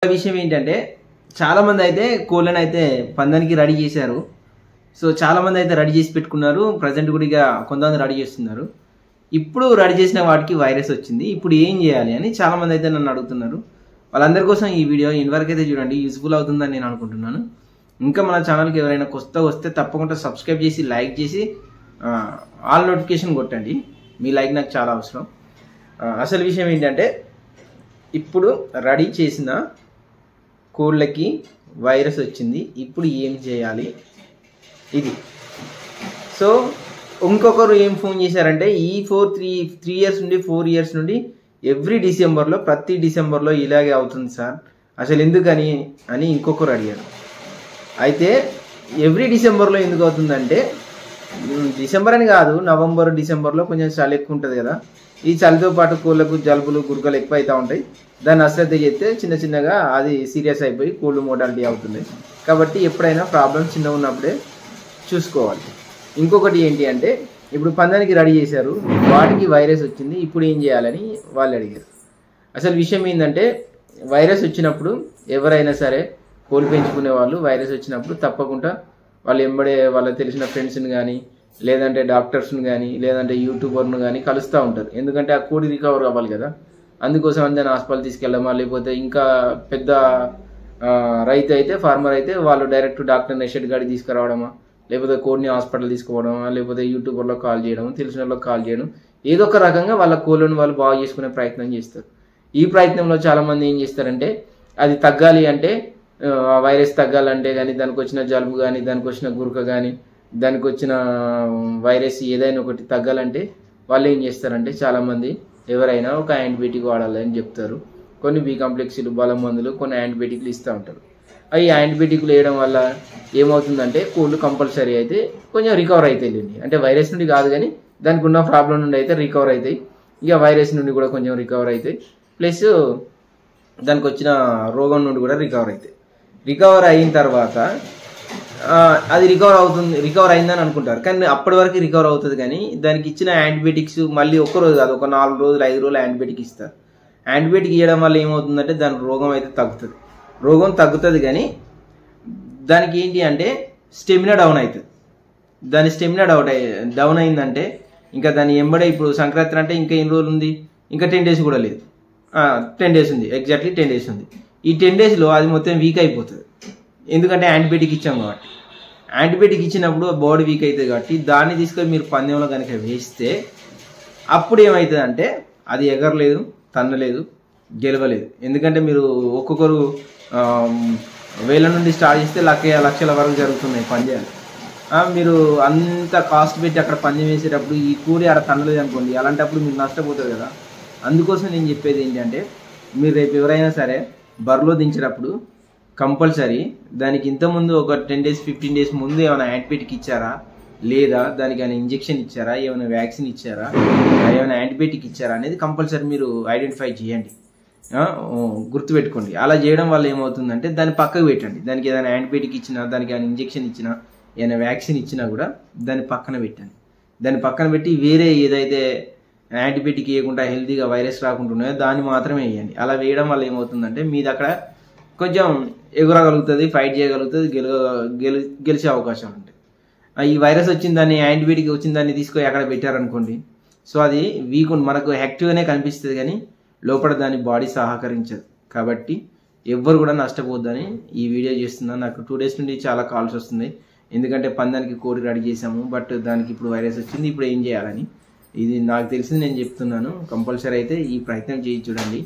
విషయం ఏంటంటే చాలా మంది అయితే కోళ్ళని అయితే పందానికి రెడీ చేశారు. సో చాలా మంది అయితే రెడీ చేసి పెట్టుకున్నారు. ప్రజెంట్ కూడా ఇక కొంతమంది రెడీ చేస్తున్నారు. ఇప్పుడు రెడీ చేసిన వాటికి వైరస్ వచ్చింది. ఇప్పుడు ఏం చేయాలి అని చాలా మంది అయితే నన్ను అడుగుతున్నారు. వాళ్ళందరి కోసం ఈ వీడియో ఇంతవరకు అయితే చూడండి, యూస్ఫుల్ అవుతుందని నేను అనుకుంటున్నాను. ఇంకా మన ఛానల్కి ఎవరైనా కొత్తగా వస్తే తప్పకుండా సబ్స్క్రైబ్ చేసి లైక్ చేసి ఆల్ నోటిఫికేషన్ కొట్టండి. మీ లైక్ నాకు చాలా అవసరం. అసలు విషయం ఏంటంటే ఇప్పుడు రెడీ చేసిన కోళ్ళకి వైరస్ వచ్చింది. ఇప్పుడు ఏం చేయాలి ఇది. సో ఇంకొకరు ఏం ఫోన్ చేశారంటే ఈ 3 ఇయర్స్ నుండి 4 ఇయర్స్ నుండి ఎవ్రీ డిసెంబర్లో ప్రతి డిసెంబర్లో ఇలాగే అవుతుంది సార్, అసలు ఎందుకని అని ఇంకొకరు అడిగారు. అయితే ఎవ్రీ డిసెంబర్లో ఎందుకు అవుతుందంటే డిసెంబర్ అని కాదు, నవంబర్ డిసెంబర్లో కొంచెం చలి ఎక్కువ ఉంటుంది కదా. ఈ చలితో పాటు కోళ్ళకు జలుబులు గురకలు ఎక్కువ అవుతూ ఉంటాయి. దాన్ని అశ్రద్ధ చేస్తే చిన్న చిన్నగా అది సీరియస్ అయిపోయి కోళ్ళు మోటాలిటీ అవుతుంది. కాబట్టి ఎప్పుడైనా ప్రాబ్లం చిన్నగా ఉన్నప్పుడే చూసుకోవాలి. ఇంకొకటి ఏంటి అంటే ఇప్పుడు పందానికి రెడీ చేశారు, వాటికి వైరస్ వచ్చింది. ఇప్పుడు ఏం చేయాలని వాళ్ళు అడిగారు. అసలు విషయం ఏంటంటే వైరస్ వచ్చినప్పుడు ఎవరైనా సరే కోళ్ళు పెంచుకునే వాళ్ళు వైరస్ వచ్చినప్పుడు తప్పకుండా వాళ్ళు ఎంబడే వాళ్ళకి తెలిసిన ఫ్రెండ్స్ని కానీ లేదంటే డాక్టర్స్ని కానీ లేదంటే యూట్యూబర్ను కానీ కలుస్తూ ఉంటారు. ఎందుకంటే ఆ కోడి రికవర్ అవ్వాలి కదా. అందుకోసం అందరిని హాస్పిటల్ తీసుకెళ్ళమా, లేకపోతే ఇంకా పెద్ద రైతు అయితే ఫార్మర్ అయితే వాళ్ళు డైరెక్ట్ డాక్టర్ని షెడ్ గాడి తీసుకురావడమా, లేకపోతే కోడిని హాస్పిటల్ తీసుకోవడమా, లేకపోతే యూట్యూబర్లో కాల్ చేయడం, తెలిసిన వాళ్ళకి కాల్ చేయడం, ఏదో ఒక రకంగా వాళ్ళ కోళ్ళను వాళ్ళు బాగు చేసుకునే ప్రయత్నం చేస్తారు. ఈ ప్రయత్నంలో చాలామంది ఏం చేస్తారంటే అది తగ్గాలి అంటే వైరస్ తగ్గాలంటే కానీ దానికి వచ్చిన జలుబు కానీ దానికి వచ్చిన గురక కానీ దానికి వచ్చిన వైరస్ ఏదైనా ఒకటి తగ్గాలంటే వాళ్ళు ఏం చేస్తారంటే చాలామంది ఎవరైనా ఒక యాంటీబయాటిక్ వాడాలని చెప్తారు. కొన్ని బి కాంప్లెక్స్లు బలం మందులు కొన్ని యాంటీబయాటిక్లు ఇస్తూ ఉంటారు. ఈ యాంటీబయాటిక్లు వేయడం వల్ల ఏమవుతుందంటే కోళ్ళు కంపల్సరీ అయితే కొంచెం రికవర్ అవుతాయి. అంటే వైరస్ నుండి కాదు కానీ దానికి ఉన్న ప్రాబ్లం నుండి అయితే రికవర్ అవుతాయి. ఇక వైరస్ నుండి కూడా కొంచెం రికవర్ అవుతాయి, ప్లస్ దానికి వచ్చిన రోగం నుండి కూడా రికవర్ అవుతాయి. రికవర్ అయిన తర్వాత అది రికవర్ అయిందని అనుకుంటారు, కానీ అప్పటి వరకు రికవర్ అవుతుంది. కానీ దానికి ఇచ్చిన యాంటీబయాటిక్స్ మళ్ళీ ఒక్కరోజు కాదు, ఒక 4 రోజులు 5 రోజులు యాంటీబయాటిక్ ఇస్తారు. యాంటీబయాటిక్ ఇవ్వడం వల్ల ఏమవుతుందంటే దాని రోగం అయితే తగ్గుతుంది. రోగం తగ్గుతుంది కానీ దానికి ఏంటి అంటే స్టెమినా డౌన్ అవుతుంది. దాని స్టెమినా డౌన్ అయిందంటే ఇంకా దాని ఎంబడే ఇప్పుడు సంక్రాంతి అంటే ఇంకా ఎన్ని రోజులు ఉంది, ఇంకా 10 డేస్ కూడా లేదు. 10 డేస్ ఉంది, ఎగ్జాక్ట్లీ 10 డేస్ ఉంది. ఈ 10 డేస్లో అది మొత్తం వీక్ అయిపోతుంది. ఎందుకంటే యాంటీబయాటిక్ ఇచ్చాం కాబట్టి. యాంటీబయాటిక్ ఇచ్చినప్పుడు బాడీ వీక్ అవుతుంది కాబట్టి దాన్ని తీసుకొని మీరు పందెంలో కనుక వేస్తే అప్పుడు ఏమవుతుంది అంటే అది ఎగరలేదు, తన్నలేదు, గెలవలేదు. ఎందుకంటే మీరు ఒక్కొక్కరు వేల నుండి స్టార్ట్ చేస్తే లక్షల వరకు జరుగుతున్నాయి పందెాలు. మీరు అంత కాస్ట్ పెట్టి అక్కడ పందెం వేసేటప్పుడు ఈ కూడి అక్కడ తన్నలేదు అనుకోండి, అలాంటప్పుడు మీరు నష్టపోతుంది కదా. అందుకోసం నేను చెప్పేది ఏంటంటే మీరు రేపు ఎవరైనా సరే బరిలో దించేటప్పుడు కంపల్సరీ దానికి ఇంతకుముందు ఒక 10 డేస్ 15 డేస్ ముందు ఏమైనా యాంటీబయాటిక్ ఇచ్చారా, లేదా దానికి ఏమైనా ఇంజెక్షన్ ఇచ్చారా, ఏమైనా వ్యాక్సిన్ ఇచ్చారా, ఏమైనా యాంటీబయాటిక్ ఇచ్చారా అనేది కంపల్సరీ మీరు ఐడెంటిఫై చేయండి, గుర్తుపెట్టుకోండి. అలా చేయడం వల్ల ఏమవుతుందంటే దాన్ని పక్కకు పెట్టండి. దానికి ఏదైనా యాంటీబయాటిక్ ఇచ్చినా, దానికి ఏమైనా ఇంజెక్షన్ ఇచ్చినా, ఏమైనా వ్యాక్సిన్ ఇచ్చినా కూడా దాన్ని పక్కన పెట్టండి. దాన్ని పక్కన పెట్టి వేరే ఏదైతే యాంటీబయాటిక్ వేయకుండా హెల్తీగా వైరస్ రాకుండా ఉన్నాయో దాన్ని మాత్రమే వేయండి. అలా వేయడం వల్ల ఏమవుతుందంటే మీది అక్కడ కొంచెం ఎగురగలుగుతుంది, ఫైట్ చేయగలుగుతుంది, గెలిచే అవకాశాలు ఉంటాయి. ఈ వైరస్ వచ్చిన దాన్ని యాంటీబయాటిక్ వచ్చిన దాన్ని తీసుకొని అక్కడ పెట్టారనుకోండి, సో అది వీక్ మనకు యాక్టివ్గానే కనిపిస్తుంది కానీ లోపల దాని బాడీ సహకరించదు. కాబట్టి ఎవ్వరు కూడా నష్టపోద్దని ఈ వీడియో చేస్తున్నాను. నాకు 2 డేస్ నుండి చాలా కాల్స్ వస్తున్నాయి. ఎందుకంటే పందానికి కోడి రెడీ చేసాము, బట్ దానికి ఇప్పుడు వైరస్ వచ్చింది, ఇప్పుడు ఏం చేయాలని. ఇది నాకు తెలిసింది నేను చెప్తున్నాను. కంపల్సరీ అయితే ఈ ప్రయత్నం చేయి చూడండి.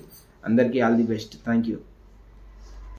అందరికీ all the best. Thank you.